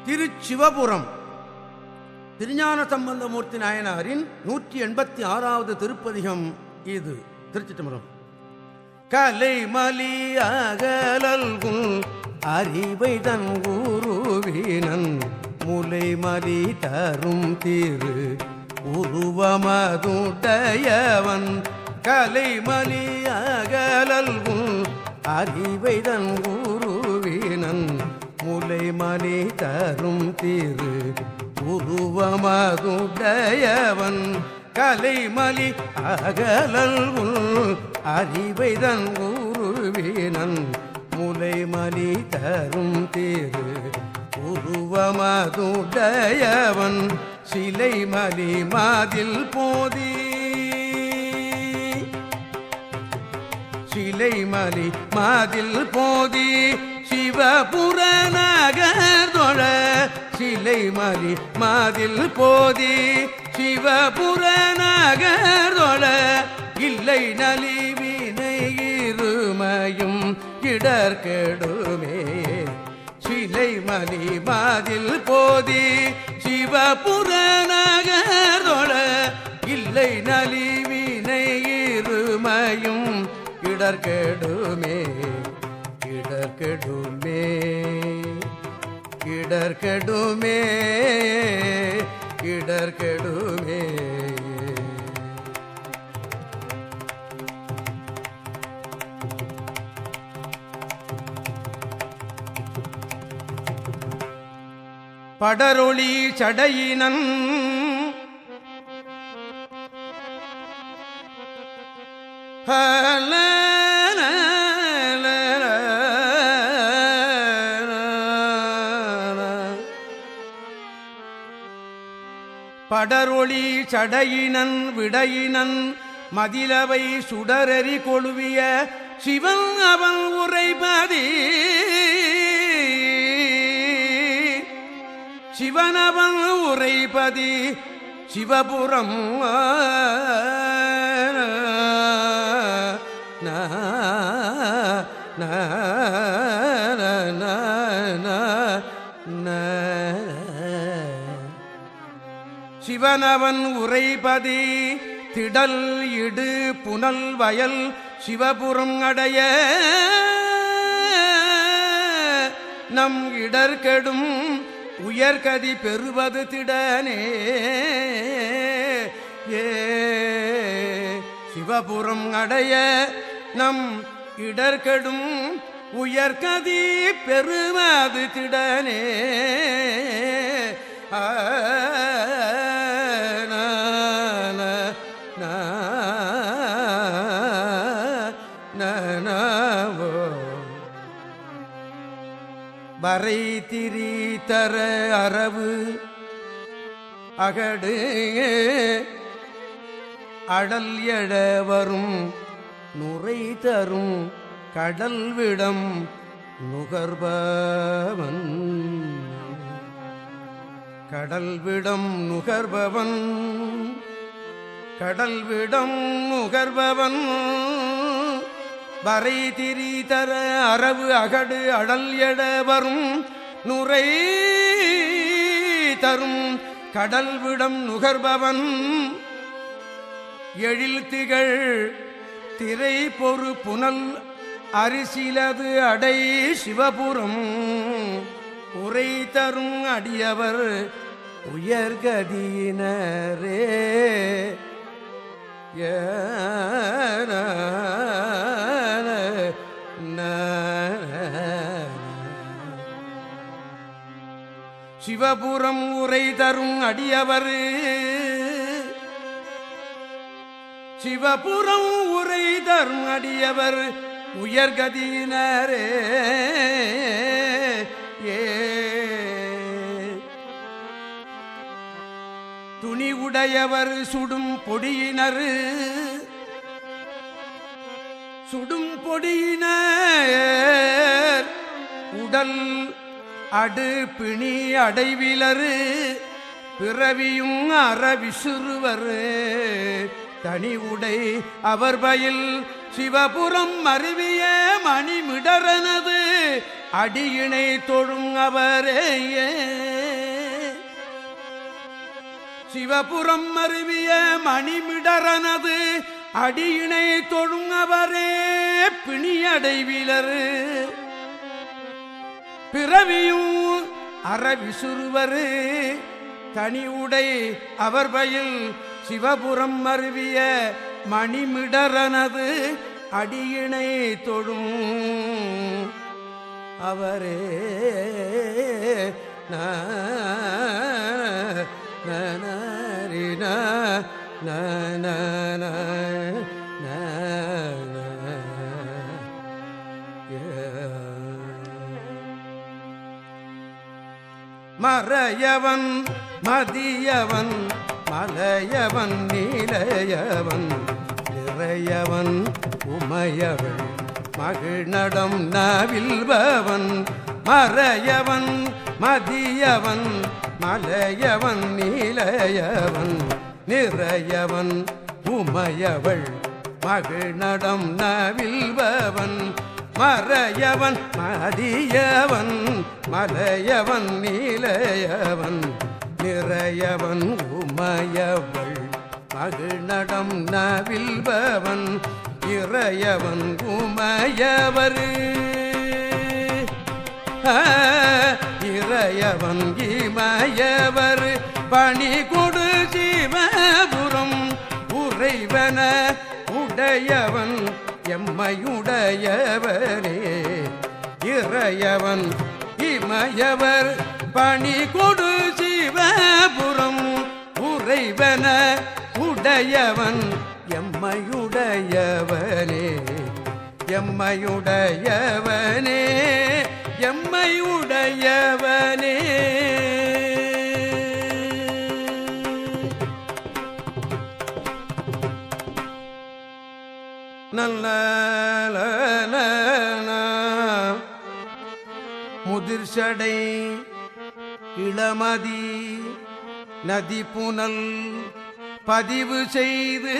திருச்சிவபுரம் திருஞான சம்பந்தமூர்த்தி நாயனாரின் 186வது திருப்பதிகம் இது. திருச்சிற்றம்பலம். கலைமலி அகலல்குல் அறிவை தன் குருவினன் முலைமலி தரும் திரு உருவமதுடையவன். கலைமலி அகலல்குல் அறிவை தன் குருவினன் முலைமலி தரும் திரு உருவமதுடையவன். கலைமலி அகலல்குல் அறிவைதன் குருவினன் முலைமலி தரும் திரு உருவமதுடையவன். சிலைமலி மாதில் போதி சிலைமலி மாதில் போதி சிவபுர நகர்தொழ. சிலைமலி மாதில் போதி சிவபுர நகர்தொழ. இல்லை நலிவினை இருமையும் இடர்கெடுமே. சிலைமலி மாதில் போதி சிவபுர நகர்தொழ. இல்லை நலிவினை இருமையும் இடர்கெடுமே. இடர்கெடுமே இடர்கெடுமே இடர்கெடுமே. படரொளி சடையினன் படரொளி சடையினன் விடையினன் மதிலவை சுடரறி கொழுவிய சிவன் அவன் உரைபதி. சிவனவன் உரைபதி சிவபுரம். சிவனவன் உரைபதி திடல் இடு புனல் வயல் சிவபுரம் அடைய. நம் இடர்கெடும் உயர்கதி பெறுவது திடனே. ஏ சிவபுரம் அடைய நம் இடர்கெடும் உயர்கதி பெறுவது திடனே. வரை திரி தர அரவு அகடு அடல் எழ வரும் நுரை தரும் கடல் விடம் நுகர்பவன். கடல் விடம் நுகர்பவன் கடல் விடம் நுகர்பவன். வரை திரி தர அரவு அகடு அடல் எட வரும் நுரை தரும் கடல் விடம் நுகர்பவன். எழில் திகழ் திரை பொறு புனல் அரிசிலது அடை சிவபுரம் உரை தரும் அடியவர் உயர்கதியினரே. சிவபுரம் உரை தரும் அடியவர் சிவபுரம் உரை தரும் அடியவர் உயர்கதியினரே. ஏ துணி உடையவர் சுடும் பொடியினர் சுடும் பொடியினர் உடல் அடு பிணி அடைவிலரு பிறவியும் அறவிசுறுவர். தனி உடை அவர் பயில் சிவபுரம் அருவிய மணிமிடரனது அடியினை தொழும் அவரேயே சிவபுரம் அருவிய மணிமிடரனது அடியினை தொழும் அவரே பிணியடைவிலர் பிறவியும் அறவிசுறுவரு தனி உடை அவர் பயில் சிவபுரம் அருவிய மணிமிடரனது அடியினை தொழும் அவரே நரின மறையவன் மதியவன் மலையவன் நீலையவன் நிறையவன் உமையவன் மகிழ்நடம் நாவில்பவன் மறையவன் மதியவன் மலையவன் நீலையவன் நிறையவன் உமையவள் மகிழ்நடம் நாவில்பவன் மறையவன் மதியவன் மலையவன் நீலையவன் நிறையவன் உமையவள் மகிழ்நடம் நாவில்பவன் இறையவன் உமையவர் இறையவன் இமயவர் பணி கொடு சிவபுரம் உறைவன உடையவன் எம்மையுடையவரே இறையவன் இமயவர் பணி கொடு சிவபுரம் உறைவன உடையவன் எம்மையுடையவனே எம்மையுடையவனே எம்மையுடையவனே நல்ல முதிர்ச்சடை இளமதி நதி புனல் பதிவு செய்து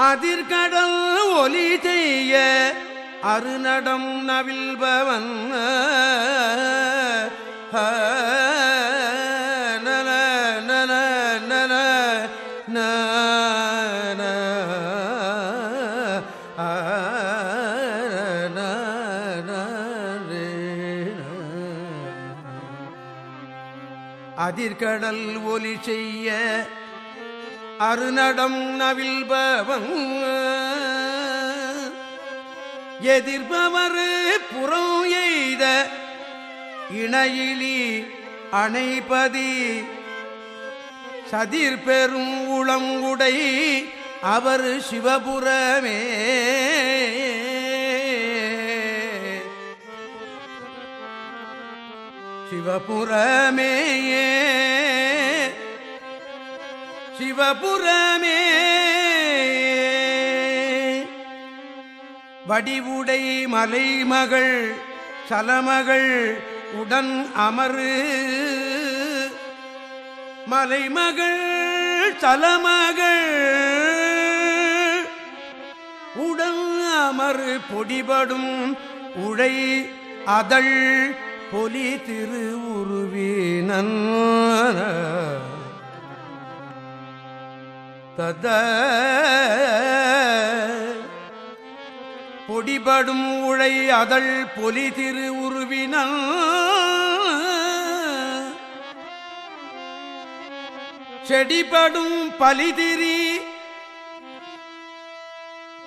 அதிர்கடல் ஒலி செய்ய அருநடம் நவில்பவன் நன நன நன அதிர்கடல் ஒலி செய்ய அருநடம் நவில்பவன் எதிர்பவர் புறம் எய்த இணையிலி அணைபதி சதிர் பெரும் உளங்குடை அவர் சிவபுரமே சிவபுரமேயே சிவபுரமே வடிவுடை மலைமகள் சலமகள் உடன் அமரு மலைமகள் சலமகள் உடன் அமரு பொடிபடும் உழை அதழ் பொலி திருவுருவினன் தத பொடிபடும் உழை அதழ் பொலி திருவுருவினன் செடிபடும் பலிதிரி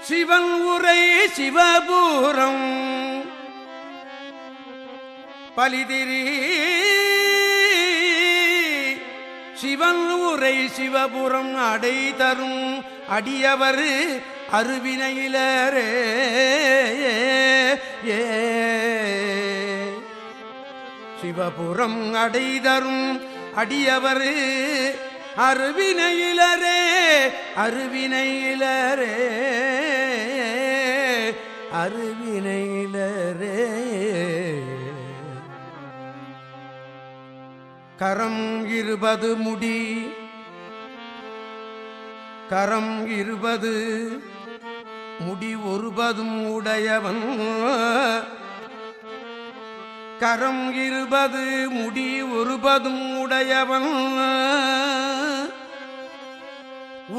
சிவன் உரை சிவபுரம் பலிதிரி சிவன் உரை சிவபுரம் அடை தரும் அடியவர் அருவினையிலரே சிவபுரம் அடை தரும் அடியவர் அருவினையிலரே அருவினையிலரே அருவினையிலரே கரம் 20 முடி கரம் 20 முடி ஒருபதும் உடையவன் கரம் இருபது முடி ஒருபதும் உடையவன்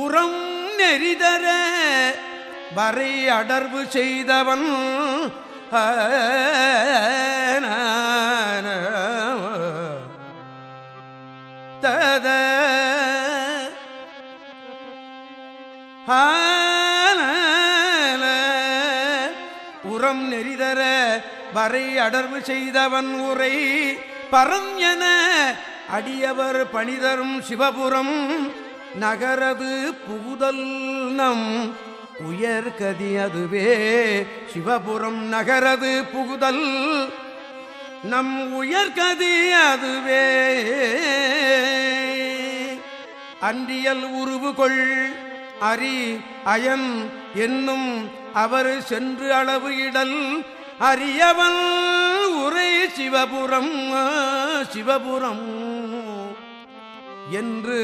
உரம் நெறிதர வரை அடர்வு செய்தவன் தத உரம் நெறிதர வரை அடர்வு செய்தவன் உரை பரம் என அடியவர் பணிதரும் சிவபுரம் நகரது புகுதல் நம் உயர்கதி அதுவே. சிவபுரம் நகரது புகுதல் நம் உயர்கதி அதுவே. அன்றியல் உருவுகொள் அரி அயன் என்னும் அவர் சென்று அளவு இடல் அரியவன் உரை சிவபுரம் சிவபுரம் என்று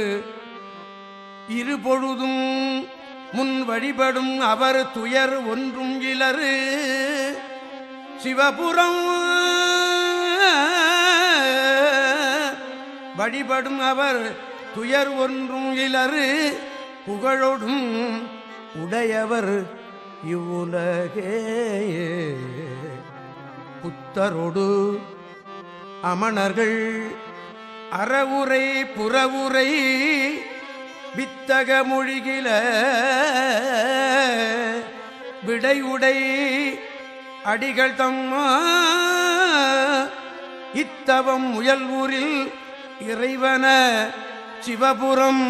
இருபொழுதும் முன் வழிபடும் அவர் துயர் ஒன்றும் இலரு சிவபுரம் வழிபடும் அவர் துயர் ஒன்றும் இலரு புகழொடும் உடையவர் இவ்வுலகே. புத்தரோடு அமணர்கள் அறவுரை புறவுரை வித்தக மொழிகில விடையுடை அடிகள் தம்மா இத்தவம் முயல்வூரில் இறைவன சிவபுரம்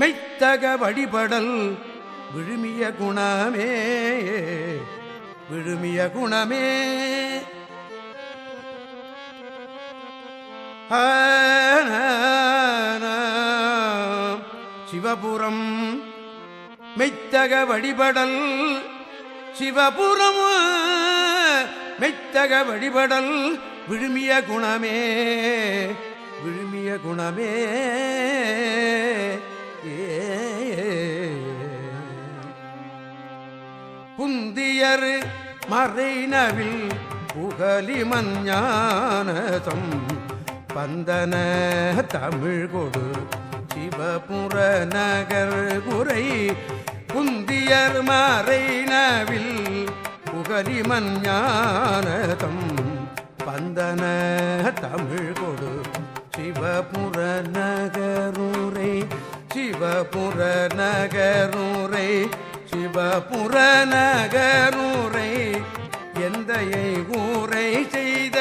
மெய்த்தக வழிபடல் விழுமிய குணமே விழுமிய குணமே. சிவபுரம் மெய்த்தக வழிபடல் சிவபுரம் மெய்த்தக வழிபடல் விழுமிய குணமே விழுமிய குணமே. புந்தியர் மறைநவில் புகலிமன் ஞானதம் பந்தன தமிழ் கொடு சிவபுர நகர் குறை. புந்தியர் மறைநவில் புகலிமன் ஞானதம் பந்தன தமிழ் கொடு சிவபுர நகருரை சிவபுர நகருரை சிவபுர நகருரை எந்தையை ஊரை செய்த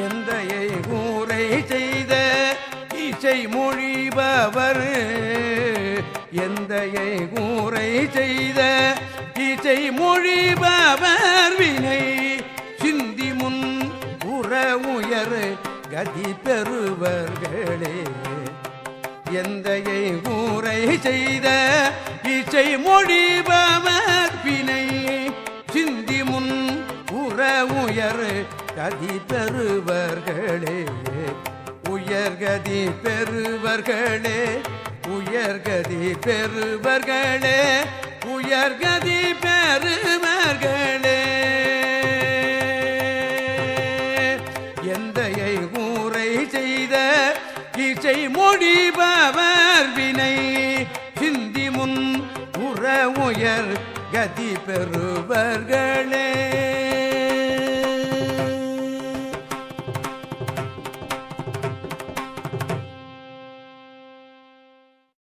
எந்தையை ஊரை செய்த இசை மொழிபவர் எந்தையை ஊரை செய்த இசை மொழிபவர் வினை சிந்தி முன் உற உயர் கதி பெறுவர்களே. எந்தையை ஊரை செய்த இசை மொழிபவர் வினை சிந்தி முன் உற உயர் கதி பெறுவர்களே. உயர்கதி பெறுவர்களே உயர்கதி பெறுவர்களே உயர்கதி பெறுவர்களே. எந்தையை ஊரை செய்த இசை மொழிபவர் வினை சிந்தி முன் உற உயர் கதி பெறுவர்களே.